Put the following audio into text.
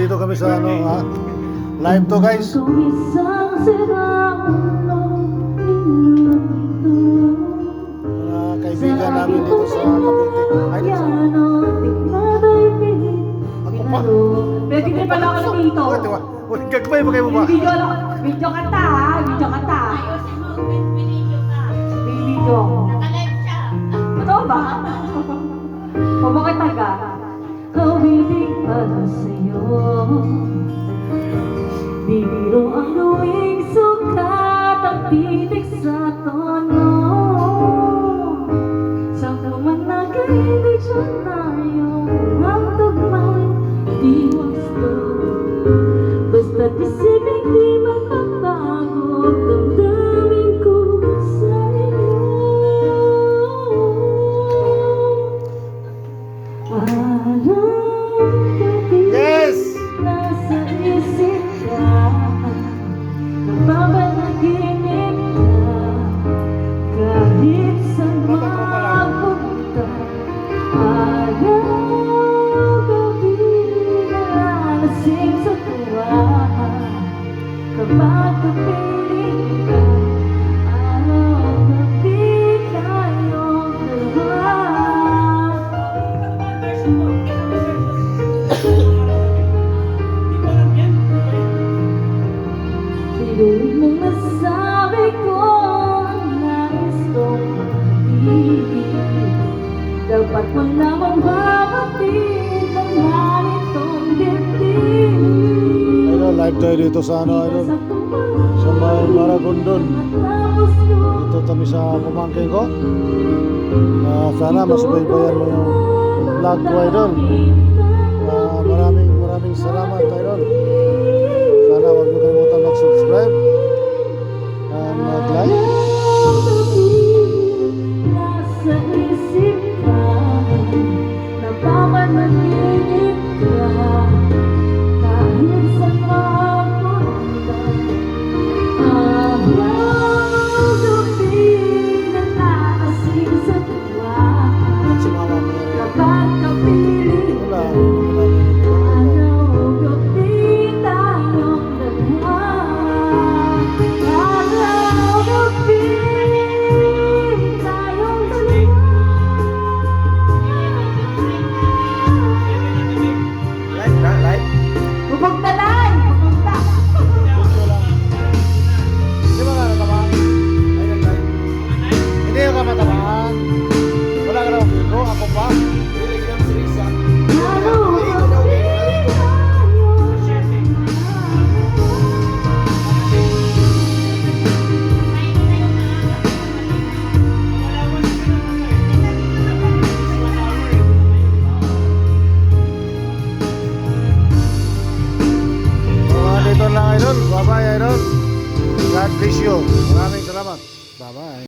nandito kami sa ano, live to guys. Mga kaibigan namin dito sa Cavite. Ay, ako pa. Pwede din pala ako dito. Gagmay ba kayo mo ba? Video kanta ha, video kanta. Ayusin mo, binidyo ka. Video. Naka-live siya. Totoo ba? Pumakataga. Kawiling para sa'yo. Bibiro ang luwing sukat ang titik sa tono. Saan ka man nag-ibig siya na yung ang tugmay di wasto. Basta't isipin di magpapago damdamin ko sa'yo. Yes! Nasa isip ka, napapanaginip ka, kahit saan mapunta. Araw-gabi nalalasing sa tuwa, kapag kapiling ka, araw-gabi tayong dalawa. Pinulit mong nasabi ko nais kong pag-ibig. Dapat mo namang babatid ang ganitong dibdib. Ayun, live tayo dito sa ano, ayun. Sa Maragondon. Dito kami sa pamangkin ko. Sana masubaybayan mo yung vlog ko, idol. Maraming salamat, idol. Sana huwag mo kalimutan mag-subscribe and mag-like. Nasa isip ka, napapanaginip ka, kahit saan mapunta. Araw-gabi nalalasing sa tuwa, Si Mama Mary. kapag kapiling Wala. araw-gabi tayong dalawa. Araw-gabi tayong dalawa. Like? Bubog na lang! Bubog na! Hindi ba nga natamaan? Ay, nag-like. Hindi ka matamaan. Wala ka naman ko. Ako pa. Araw-gabi Dito lang, idol. Bye-bye, idol. God bless you. Maraming salamat. Bye-bye.